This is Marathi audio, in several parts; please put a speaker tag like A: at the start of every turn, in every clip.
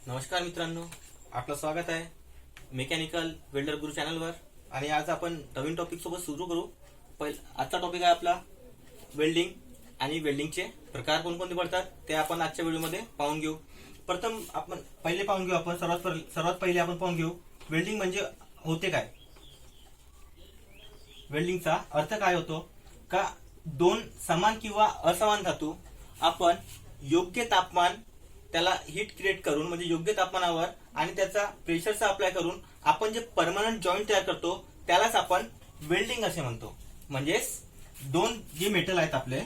A: नमस्कार मित्रांनो, आपलं स्वागत आहे मेकॅनिकल वेल्डर गुरु चॅनलवर. आणि आज आपण नवीन टॉपिक सोबत सुरू करू. आजचा टॉपिक आहे आपला वेल्डिंग आणि वेल्डिंगचे प्रकार कोणकोणते पडतात ते आपण आजच्या व्हिडिओमध्ये पाहून घेऊ. प्रथम आपण सर्वात पहिले आपण पाहून घेऊ वेल्डिंग म्हणजे होते काय. वेल्डिंगचा अर्थ काय होतो का दोन समान किंवा असमान धातू आपण योग्य तापमान त्याला हीट क्रिएट करून म्हणजे योग्य तापमानावर आणि त्याचा प्रेशरचा अप्लाय करून आपण जे परमनंट जॉईंट तयार करतो त्यालाच आपण वेल्डिंग असे म्हणतो. म्हणजेच दोन जे मेटल आहेत आपले,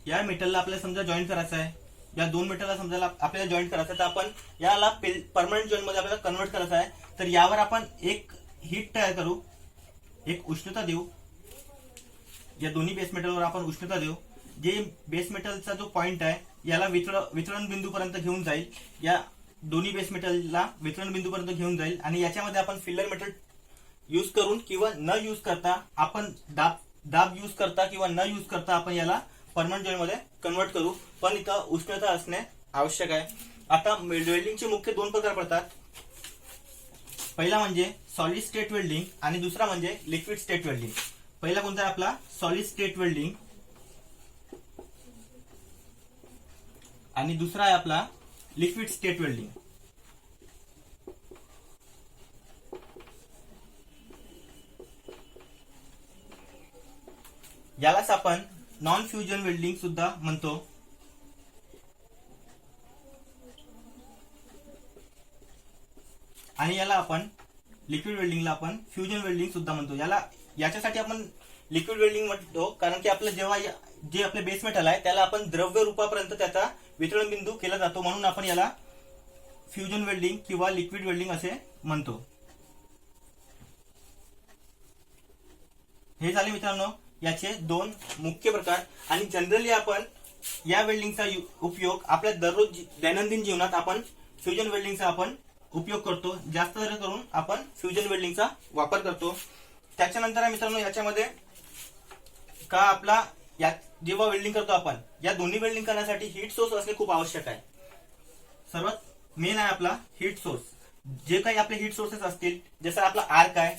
A: या मेटलला आपल्याला समजा जॉईंट करायचं आहे, या दोन मेटलला समजा आपल्याला जॉईंट करायचं आहे, तर आपण याला परमनंट जॉईंट मध्ये आपल्याला कन्वर्ट करायचं आहे. तर यावर आपण एक हीट तयार करू, एक उष्णता देऊ. या दोन्ही बेस मेटलवर आपण उष्णता देऊ. जे बेस मेटलचा जो पॉइंट आहे याला वितरण बिंदूपर्यंत घेऊन जाईल, या दोन्ही बेस मेटलला वितरण बिंदूपर्यंत घेऊन जाईल. आणि याच्यामध्ये आपण फिलर मेटल यूज करून किंवा न यूज करता आपण दाब यूज करता किंवा न यूज करता आपण याला परमनंट जॉईंट मध्ये कन्वर्ट करू. पण इथं उष्णता असणे आवश्यक आहे. आता वेल्डिंगचे मुख्य दोन प्रकार पडतात. पहिला म्हणजे सॉलिड स्टेट वेल्डिंग आणि दुसरा म्हणजे लिक्विड स्टेट वेल्डिंग. पहिला कोणता आहे आपला सॉलिड स्टेट वेल्डिंग आणि दुसरा आहे आपला लिक्विड स्टेट वेल्डिंग. यालाच आपण नॉन फ्युजन वेल्डिंग सुद्धा म्हणतो. आणि याला आपण लिक्विड वेल्डिंगला आपण फ्युजन वेल्डिंग सुद्धा म्हणतो. याच्यासाठी आपण लिक्विड वेल्डिंग म्हणतो कारण की आपलं जेव्हा जे आपले बेस मेटल आहे त्याला आपण द्रव्य रूपापर्यंत त्याचा वितरण बिंदू केला जातो, म्हणून आपण याला फ्युजन वेल्डिंग किंवा लिक्विड वेल्डिंग असे म्हणतो. हे झाले मित्रांनो याचे दोन मुख्य प्रकार. आणि जनरली आपण या वेल्डिंगचा उपयोग आपल्या दररोज दैनंदिन जीवनात आपण फ्युजन वेल्डिंगचा आपण उपयोग करतो. जास्त करून आपण फ्युजन वेल्डिंगचा वापर करतो. त्याच्यानंतर मित्रांनो याच्यामध्ये का आपला जेव्हा वेल्डिंग करतो आपण या दोन्ही वेल्डिंग करण्यासाठी हीट सोर्स असणे खूप आवश्यक आहे. सर्वात मेन आहे आपला हीट सोर्स. जे काही आपले हीट सोर्सेस असतील, जसं आपला आर्क आहे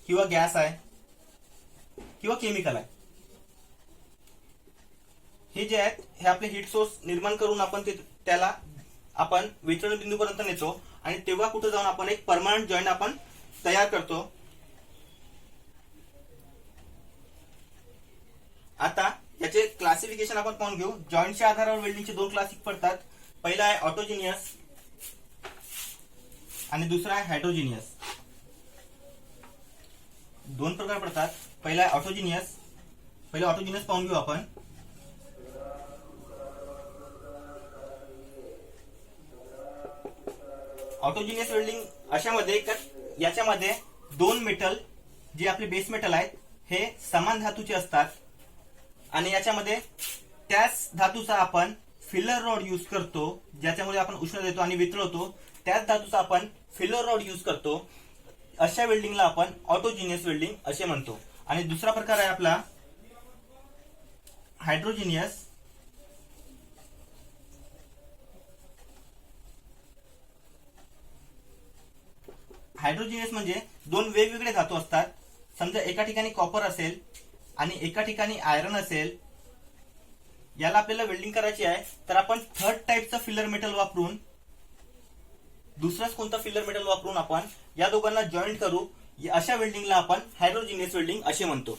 A: किंवा गॅस आहे किंवा केमिकल आहे, हे जे आहेत हे आपले हीट सोर्स निर्माण करून आपण त्याला आपण वितरण बिंदूपर्यंत नेतो आणि तेव्हा कुठे जाऊन आपण एक परमनंट जॉईंट आपण तयार करतो. आता याचे क्लासिफिकेशन आपण पाहून घेऊ. जॉईंटच्या आधारावर वेल्डिंगचे दोन क्लासिक पडतात. पहिला आहे ऑटोजिनियस आणि दुसरा आहे हायड्रोजिनियस. दोन प्रकार पडतात. पहिला आहे ऑटोजिनियस. पहिले ऑटोजिनियस पाहून घेऊ आपण. ऑटोजिनियस वेल्डिंग अशामध्ये याच्यामध्ये दोन मेटल जे आपले बेस मेटल आहेत हे समान धातूचे असतात आणि याच्यामध्ये त्याच धातूचा आपण फिलर रॉड यूज करतो, ज्याच्यामुळे आपण उष्णता देतो आणि वितळवतो. त्याच धातूचा आपण फिलर रॉड यूज करतो. अशा वेल्डिंगला आपण ऑटोजिनियस वेल्डिंग असे म्हणतो. आणि दुसरा प्रकार आहे आपला हायड्रोजिनियस. हायड्रोजिनियस म्हणजे दोन वेगवेगळे धातू असतात. समजा एका ठिकाणी कॉपर असेल आणि एका ठिकाणी आयरन असेल. याला आपल्याला वेल्डिंग करायची आहे तर आपण थर्ड टाइपचं फिलर मेटल वापरून, दुसराच कोणता फिलर मेटल वापरून आपण या दोघांना जॉईंट करू. अशा वेल्डिंगला आपण हायड्रोजिनियस वेल्डिंग असे म्हणतो.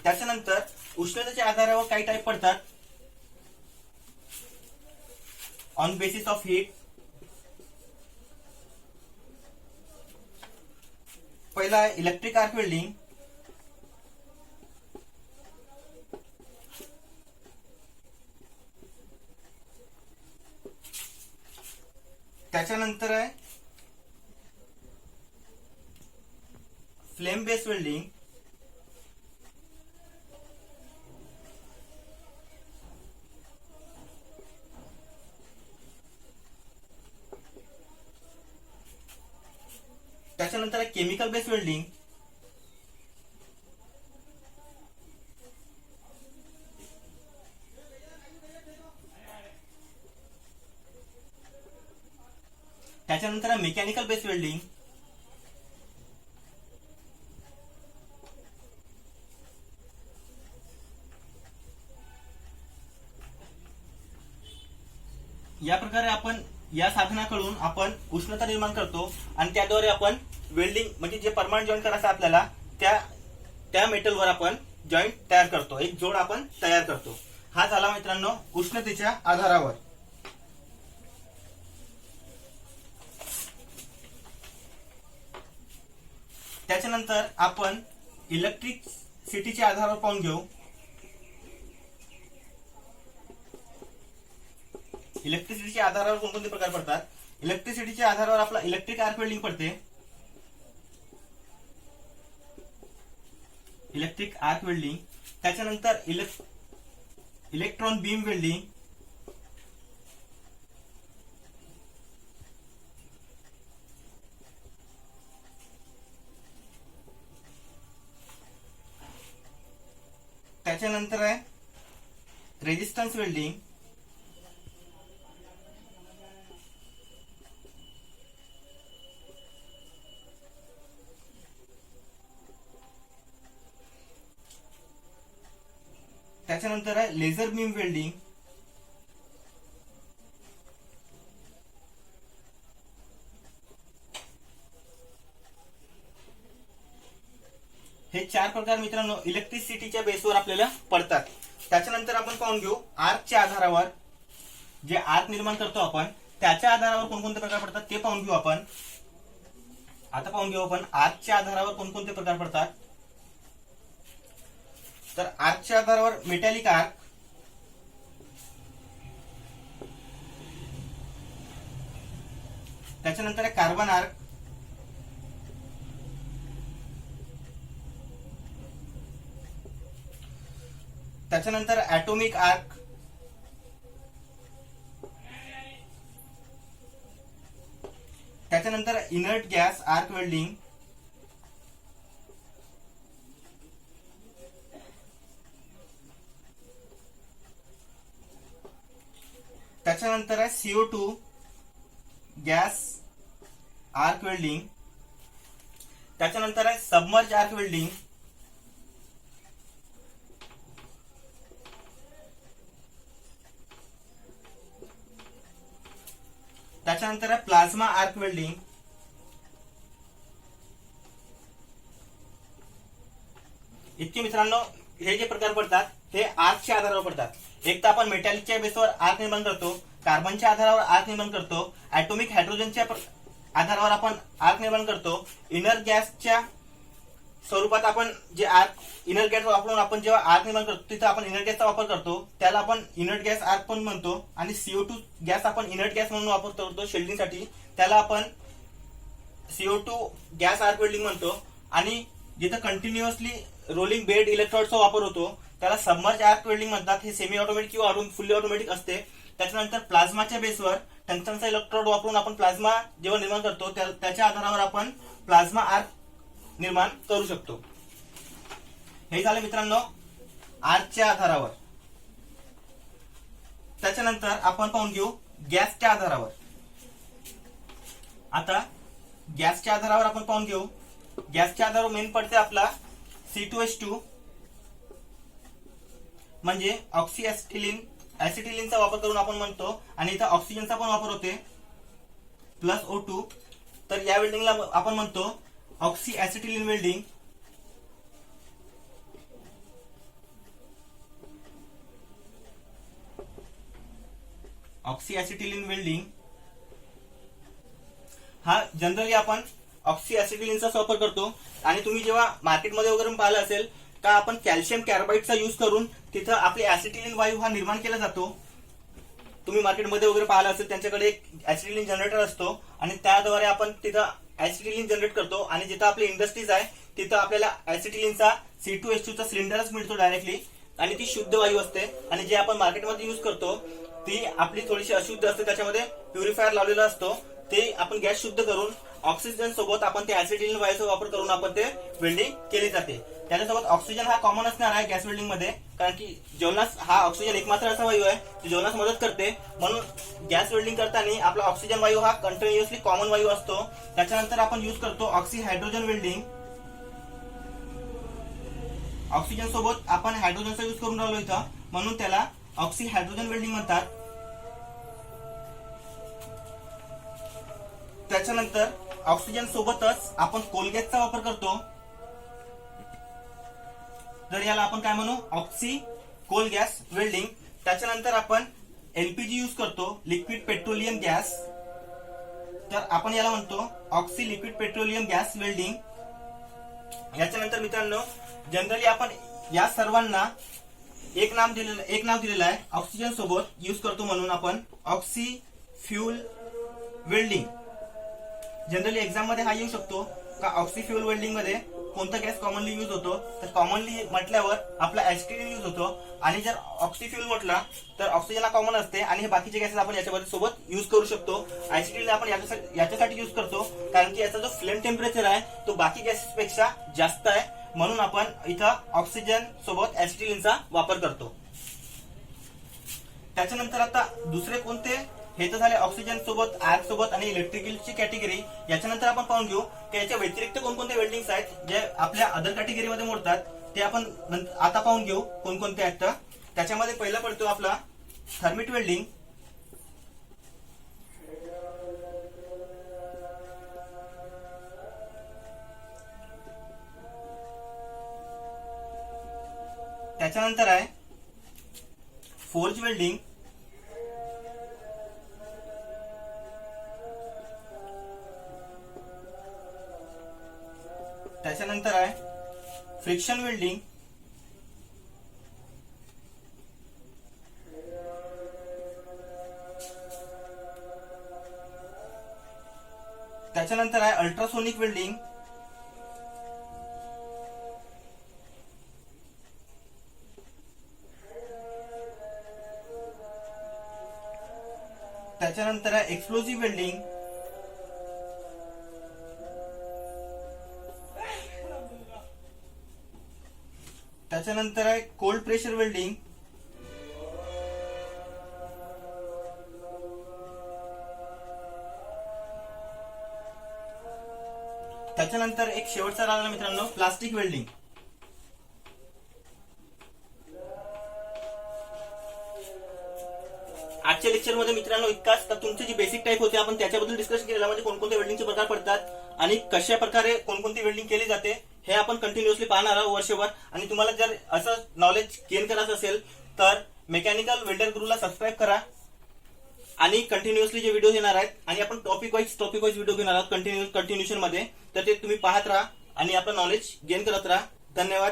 A: त्याच्यानंतर उष्णतेच्या आधारावर काही टाइप पडतात. On basis of heat. पहिला आहे इलेक्ट्रिक आर्क वेल्डिंग. त्याच्यानंतर आहे फ्लेम बेस वेल्डिंग. त्याच्यानंतर आहे केमिकल बेस वेल्डिंग. त्याच्यानंतर मेकॅनिकल बेस वेल्डिंग, या प्रकारे आपण या साधनाकडून आपण उष्णता निर्माण करतो आणि त्याद्वारे आपण वेल्डिंग म्हणजे जे परमनंट जॉईंट करायचं आपल्याला त्या मेटलवर आपण जॉईंट तयार करतो, एक जोड आपण तयार करतो. हा झाला मित्रांनो उष्णतेच्या आधारावर. त्याच्यानंतर आपण इलेक्ट्रिसिटीच्या आधारावर पाहून घेऊ. इलेक्ट्रिसिटीच्या आधारावर कोणकोणते प्रकार पडतात. इलेक्ट्रिसिटीच्या आधारावर आपला इलेक्ट्रिक आर्क वेल्डिंग पडते. इलेक्ट्रिक आर्क वेल्डिंग, त्याच्यानंतर इलेक्ट्रॉन बीम वेल्डिंग, त्याच्यानंतर आहे रेजिस्टन्स वेल्डिंग, त्याच्यानंतर आहे लेझर बीम वेल्डिंग, हे 4 प्रकार मित्रांनो इलेक्ट्रिसिटीच्या बेसवर आपल्याला पडतात. त्याच्यानंतर आपण पाहून घेऊ आर्कच्या आधारावर, जे आर्क निर्माण करतो आपण त्याच्या आधारावर कोणकोणते प्रकार पडतात ते पाहून घेऊ आपण. आता पाहून घेऊ आपण आर्कच्या आधारावर कोणकोणते प्रकार पडतात. तर आर्कच्या आधारावर मेटॅलिक आर्क, त्याच्यानंतर आहे कार्बन आर्क, त्याच्यानंतर ॲटॉमिक आर्क, त्याच्यानंतर इनर्ट गॅस आर्क वेल्डिंग, त्याच्यानंतर आहे CO2 गॅस आर्क वेल्डिंग, त्याच्यानंतर आहे सबमर्ज आर्क वेल्डिंग, त्याच्यानंतर आहे प्लाझ्मा आर्क वेल्डिंग, इतके मित्रांनो हे जे प्रकार पडतात हे आर्कच्या आधारावर पडतात. एक तर आपण मेटॅलिकच्या बेसवर आर्क निर्माण करतो, कार्बनच्या आधारावर आर्क निर्माण करतो, ॲटॉमिक हायड्रोजनच्या आधारावर आपण आर्क निर्माण करतो, इनर गॅसच्या स्वरूपात आपण जे आर्क इनर गॅस वापरून आपण जेव्हा आर्क निर्माण करतो तिथं आपण इनर गॅसचा वापर करतो, त्याला आपण इनर्ट गॅस आर्क पण म्हणतो. आणि CO2 गॅस आपण इनर्ट गॅस म्हणून वापर करतो शेल्डिंगसाठी, त्याला आपण CO2 गॅस आर्क वेल्डिंग म्हणतो. आणि जिथं कंटिन्युअसली रोलिंग बेड इलेक्ट्रोडचा वापर होतो त्याला सबमर्ज आर्क वेल्डिंग म्हणतात. हे सेमी ऑटोमॅटिक किंवा फुल्ली ऑटोमॅटिक असते. त्याच्यानंतर प्लाझ्माच्या बेसवर टंगस्टनचा इलेक्ट्रोड वापरून आपण प्लाझ्मा जेव्हा निर्माण करतो त्याच्या आधारावर आपण प्लाझ्मा आर्क निर्माण करू शकतो. हे झाले मित्रांनो आर्कच्या आधारावर. त्याच्यानंतर आपण पाहून घेऊ गॅसच्या आधारावर. आता गॅसच्या आधारावर आपण पाहून घेऊ. गॅसच्या आधारावर मेन पडते आपला C2H2 म्हणजे ऑक्सी ऍसिटिलीनचा वापर करून आपण म्हणतो. आणि इथं ऑक्सिजनचा पण वापर होते प्लस O2. तर या वेल्डिंगला आपण म्हणतो oxy acetylene welding. Oxy acetylene welding हा जनरली आपण ऑक्सी ऍसिटिलीनचाच वापर करतो. आणि तुम्ही जेव्हा मार्केटमध्ये वगैरे पाहिलं असेल का आपण कॅल्शियम कार्बाईडचा यूज करून तिथं आपली ऍसिटिलीन वायू हा निर्माण केला जातो. तुम्ही मार्केटमध्ये वगैरे पाहिलं असेल त्यांच्याकडे एक ऍसिटिलीन जनरेटर असतो आणि त्याद्वारे आपण तिथं ऍसिटिलीन जनरेट करतो. आणि जिथं आपली इंडस्ट्रीज आहे तिथं आपल्याला ऍसिटिलीनचा C2H2 चा सिलेंडरच मिळतो डायरेक्टली. आणि ती शुद्ध वायू असते. आणि जे आपण मार्केटमध्ये यूज करतो ती आपली थोडीशी अशुद्ध असते, त्याच्यामध्ये प्युरिफायर लावलेला असतो. ते आपण गॅस शुद्ध करून ऑक्सिजन सोबत आपण ते ऍसिटिलीन वायूचा वापर करून आपण ते वेल्डिंग केली जाते. त्याच्यासोबत ऑक्सिजन हा कॉमन असणार आहे गॅस वेल्डिंग मध्ये, कारण की जेवणास हा ऑक्सिजन एकमात्र असा वायू आहे जो जेवणास मदत करते. म्हणून गॅस वेल्डिंग करताना आपला ऑक्सिजन वायू हा कंटिन्युअसली कॉमन वायू असतो. त्याच्यानंतर आपण युज करतो ऑक्सी हायड्रोजन वेल्डिंग. ऑक्सिजन सोबत आपण हायड्रोजनचा युज करून राहिलो इथं, म्हणून त्याला ऑक्सी हायड्रोजन वेल्डिंग म्हणतात. त्याच्यानंतर ऑक्सिजन सोबतच आपण कोल गॅसचा वापर करतो, तर याला आपण काय म्हणू, ऑक्सी कोल गॅस वेल्डिंग. त्याच्यानंतर आपण एलपीजी यूज करतो, लिक्विड पेट्रोलियम गॅस, तर आपण याला म्हणतो oxy liquid petroleum gas welding. याच्यानंतर मित्रांनो जनरली आपण या सर्वांना एक नाव दिलेलं आहे, ऑक्सिजन सोबत यूज करतो म्हणून आपण oxy fuel welding. Generally exam मध्ये हा येऊ शकतो का ऑक्सी फ्यूल वेल्डिंग मध्ये कोणता गॅस कॉमनली यूज होतो, तर कॉमनली म्हटल्यावर आपला ऍसिटिलीन यूज होतो. आणि जर ऑक्सी फ्यूल म्हटला तर ऑक्सिजन हा कॉमन असते आणि हे बाकीचे गॅसेस आपण याच्यामध्ये सोबत यूज करू शकतो. ऍसिटिलीन आपण याच्यासाठी यूज करतो कारण की याचा जो फ्लेम टेम्परेचर आहे तो बाकी गॅसेस पेक्षा जास्त आहे, म्हणून आपण इथं ऑक्सिजन सोबत ऍसिटिलीनचा वापर करतो. त्याच्यानंतर आता दुसरे कोणते, हे तर झाले ऑक्सिजन सोबत, आर्क सोबत आणि इलेक्ट्रिकलची कॅटेगरी. याच्यानंतर आपण पाहून घेऊ की याच्या व्यतिरिक्त कोणकोणते वेल्डिंग्स आहेत जे आपल्या अदर कॅटेगरीमध्ये मोडतात, ते आपण आता पाहून घेऊ कोणकोणते आहेत. त्याच्यामध्ये पहिला पडतो आपला थर्मिट वेल्डिंग. त्याच्यानंतर आहे फोर्ज वेल्डिंग. त्याच्यानंतर आहे फ्रिक्शन वेल्डिंग. त्याच्यानंतर आहे अल्ट्रासोनिक वेल्डिंग. त्याच्यानंतर आहे एक्सप्लोजिव्ह वेल्डिंग. त्याच्यानंतर आहे कोल्ड प्रेशर वेल्डिंग. त्याच्यानंतर एक शेवटचा राहिला मित्रांनो प्लास्टिक वेल्डिंग. आजच्या लेक्चर मध्ये मित्रांनो इतकाच. तर तुमचे जी बेसिक टाईप होते आपण त्याच्याबद्दल डिस्कशन केलेला, म्हणजे कोणकोणते वेल्डिंगचे प्रकार पडतात आणि कशा प्रकारे कोणकोणती वेल्डिंग केली जाते हे आपण कंटिन्युअसली पाहणार आहोत वर्षभर. आणि तुम्हाला जर असं नॉलेज गेन करायचं असेल तर मेकॅनिकल वेल्डर गुरुला सबस्क्राईब करा आणि कंटिन्युअसली जे व्हिडिओ येणार आहेत आणि आपण टॉपिक वाईज व्हिडिओ घेणार आहोत कंटिन्युएशन मध्ये, तर ते तुम्ही पाहत राहा आणि आपलं नॉलेज गेन करत राहा. धन्यवाद.